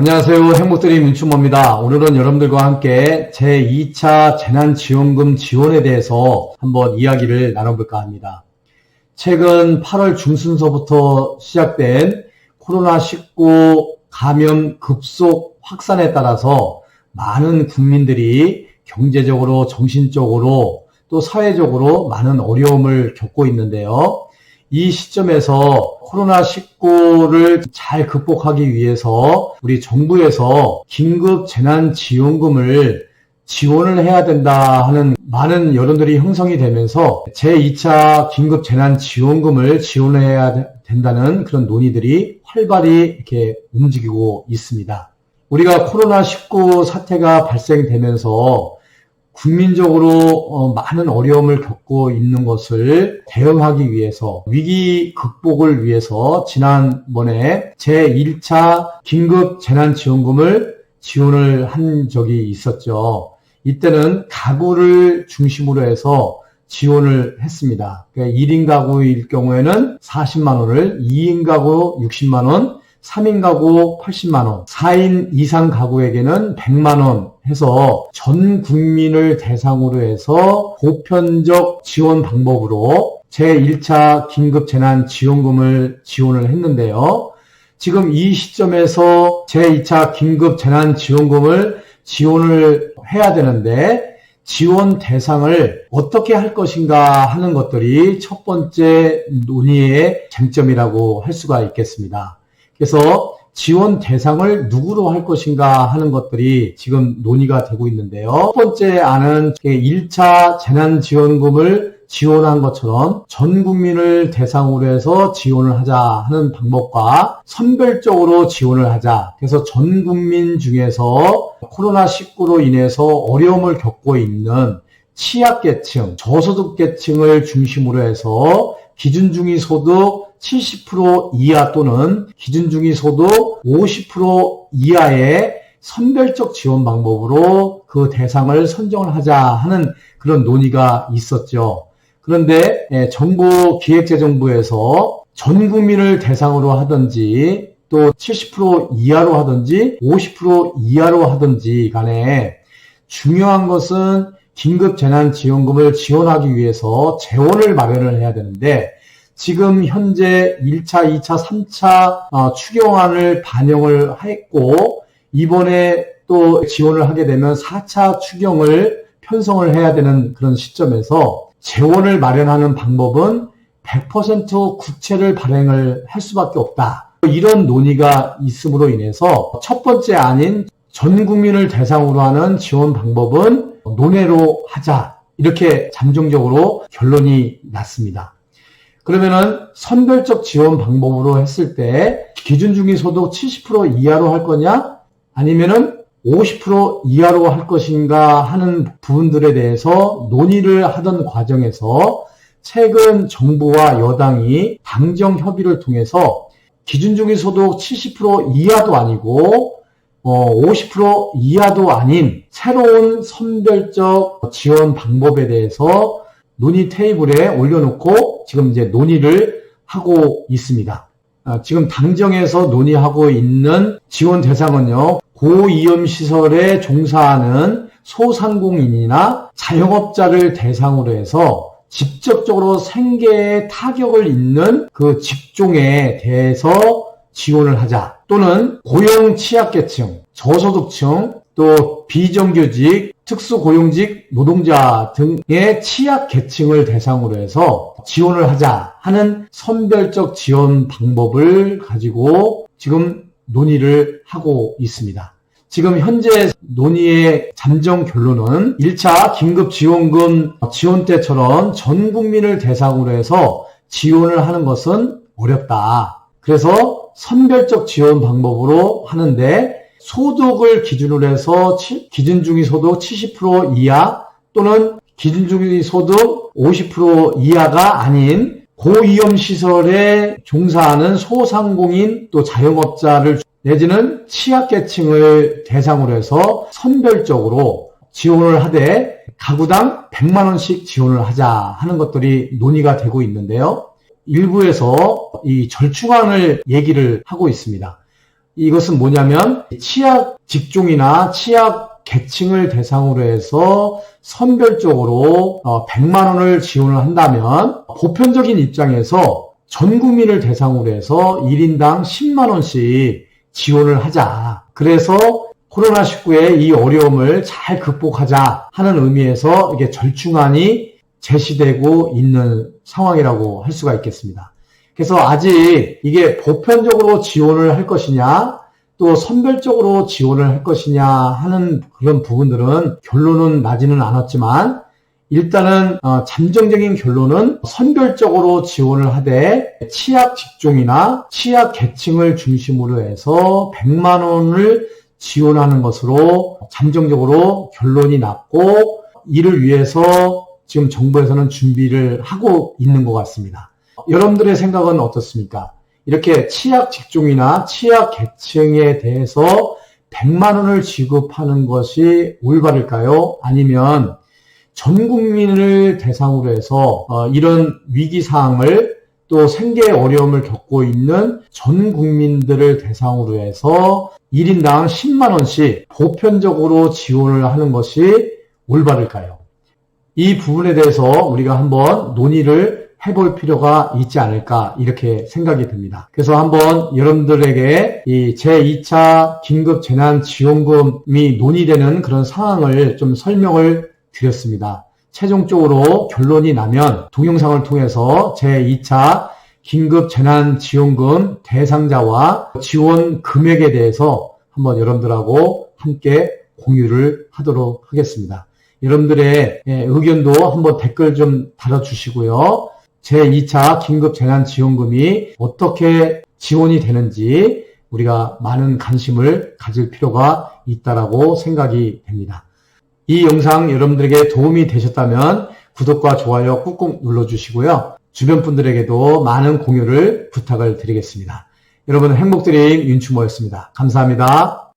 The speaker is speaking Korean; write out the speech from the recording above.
안녕하세요. 행복드림 윤춘모입니다. 오늘은 여러분들과 함께 제2차 재난지원금 지원에 대해서 한번 이야기를 나눠볼까 합니다. 최근 8월 중순서부터 시작된 코로나19 감염 급속 확산에 따라서 많은 국민들이 경제적으로, 정신적으로 또 사회적으로 많은 어려움을 겪고 있는데요. 이 시점에서 코로나19를 잘 극복하기 위해서 우리 정부에서 긴급 재난지원금을 지원을 해야 된다 하는 많은 여론들이 형성이 되면서 제2차 긴급 재난지원금을 지원해야 된다는 그런 논의들이 활발히 이렇게 움직이고 있습니다. 우리가 코로나19 사태가 발생되면서 국민적으로 많은 어려움을 겪고 있는 것을 대응하기 위해서, 위기 극복을 위해서 지난번에 제1차 긴급 재난지원금을 지원을 한 적이 있었죠. 이때는 가구를 중심으로 해서 지원을 했습니다. 그러니까 1인 가구일 경우에는 40만 원을, 2인 가구 60만 원, 3인 가구 80만 원, 4인 이상 가구에게는 100만 원 해서 전 국민을 대상으로 해서 보편적 지원 방법으로 제1차 긴급 재난지원금을 지원을 했는데요. 지금 이 시점에서 제2차 긴급 재난지원금을 지원을 해야 되는데 지원 대상을 어떻게 할 것인가 하는 것들이 첫 번째 논의의 쟁점이라고 할 수가 있겠습니다. 그래서 지원 대상을 누구로 할 것인가 하는 것들이 지금 논의가 되고 있는데요. 첫 번째 안은 1차 재난지원금을 지원한 것처럼 전 국민을 대상으로 해서 지원을 하자 하는 방법과 선별적으로 지원을 하자. 그래서 전 국민 중에서 코로나19로 인해서 어려움을 겪고 있는 취약계층, 저소득계층을 중심으로 해서 기준중위소득 70% 이하 또는 기준중위소득 50% 이하의 선별적 지원 방법으로 그 대상을 선정을 하자 하는 그런 논의가 있었죠. 그런데 정부 기획재정부에서 전 국민을 대상으로 하든지 또 70% 이하로 하든지 50% 이하로 하든지 간에 중요한 것은 긴급 재난지원금을 지원하기 위해서 재원을 마련을 해야 되는데 지금 현재 1차, 2차, 3차 추경안을 반영을 했고 이번에 또 지원을 하게 되면 4차 추경을 편성을 해야 되는 그런 시점에서 재원을 마련하는 방법은 100% 국채를 발행을 할 수밖에 없다. 이런 논의가 있음으로 인해서 첫 번째 안인 전 국민을 대상으로 하는 지원 방법은 논외로 하자. 이렇게 잠정적으로 결론이 났습니다. 그러면은 선별적 지원 방법으로 했을 때 기준중위소득 70% 이하로 할 거냐 아니면은 50% 이하로 할 것인가 하는 부분들에 대해서 논의를 하던 과정에서 최근 정부와 여당이 당정 협의를 통해서 기준중위소득 70% 이하도 아니고 50% 이하도 아닌 새로운 선별적 지원 방법에 대해서 논의 테이블에 올려놓고 지금 이제 논의를 하고 있습니다. 지금 당정에서 논의하고 있는 지원 대상은요, 고위험시설에 종사하는 소상공인이나 자영업자를 대상으로 해서 직접적으로 생계에 타격을 입는 그 직종에 대해서 지원을 하자. 또는 고용 취약계층, 저소득층, 또 비정규직, 특수고용직 노동자 등의 취약계층을 대상으로 해서 지원을 하자 하는 선별적 지원 방법을 가지고 지금 논의를 하고 있습니다. 지금 현재 논의의 잠정 결론은 1차 긴급지원금 지원 때처럼 전 국민을 대상으로 해서 지원을 하는 것은 어렵다. 그래서 선별적 지원 방법으로 하는데 소득을 기준으로 해서 기준중위소득 70% 이하 또는 기준중위소득 50% 이하가 아닌 고위험시설에 종사하는 소상공인 또 자영업자를 내지는 취약계층을 대상으로 해서 선별적으로 지원을 하되 가구당 100만 원씩 지원을 하자 하는 것들이 논의가 되고 있는데요. 일부에서 이 절충안을 얘기를 하고 있습니다. 이것은 뭐냐면 취약 직종이나 취약 계층을 대상으로 해서 선별적으로 100만 원을 지원을 한다면 보편적인 입장에서 전 국민을 대상으로 해서 1인당 10만 원씩 지원을 하자. 그래서 코로나19의 이 어려움을 잘 극복하자 하는 의미에서 이게 절충안이 제시되고 있는 상황이라고 할 수가 있겠습니다. 그래서 아직 이게 보편적으로 지원을 할 것이냐 또 선별적으로 지원을 할 것이냐 하는 그런 부분들은 결론은 나지는 않았지만 일단은 잠정적인 결론은 선별적으로 지원을 하되 취약 직종이나 취약 계층을 중심으로 해서 100만 원을 지원하는 것으로 잠정적으로 결론이 났고 이를 위해서 지금 정부에서는 준비를 하고 있는 것 같습니다. 여러분들의 생각은 어떻습니까? 이렇게 취약 직종이나 취약 계층에 대해서 100만 원을 지급하는 것이 올바를까요? 아니면 전 국민을 대상으로 해서 이런 위기사항을 또 생계의 어려움을 겪고 있는 전 국민들을 대상으로 해서 1인당 10만 원씩 보편적으로 지원을 하는 것이 올바를까요? 이 부분에 대해서 우리가 한번 논의를 해볼 필요가 있지 않을까 이렇게 생각이 듭니다. 그래서 한번 여러분들에게 이 제2차 긴급재난지원금이 논의되는 그런 상황을 좀 설명을 드렸습니다. 최종적으로 결론이 나면 동영상을 통해서 제2차 긴급재난지원금 대상자와 지원 금액에 대해서 한번 여러분들하고 함께 공유를 하도록 하겠습니다. 여러분들의 의견도 한번 댓글 좀 달아주시고요. 제2차 긴급재난지원금이 어떻게 지원이 되는지 우리가 많은 관심을 가질 필요가 있다라고 생각이 됩니다. 이 영상 여러분들에게 도움이 되셨다면 구독과 좋아요 꾹꾹 눌러주시고요. 주변 분들에게도 많은 공유를 부탁을 드리겠습니다. 여러분 행복드림 윤추모였습니다. 감사합니다.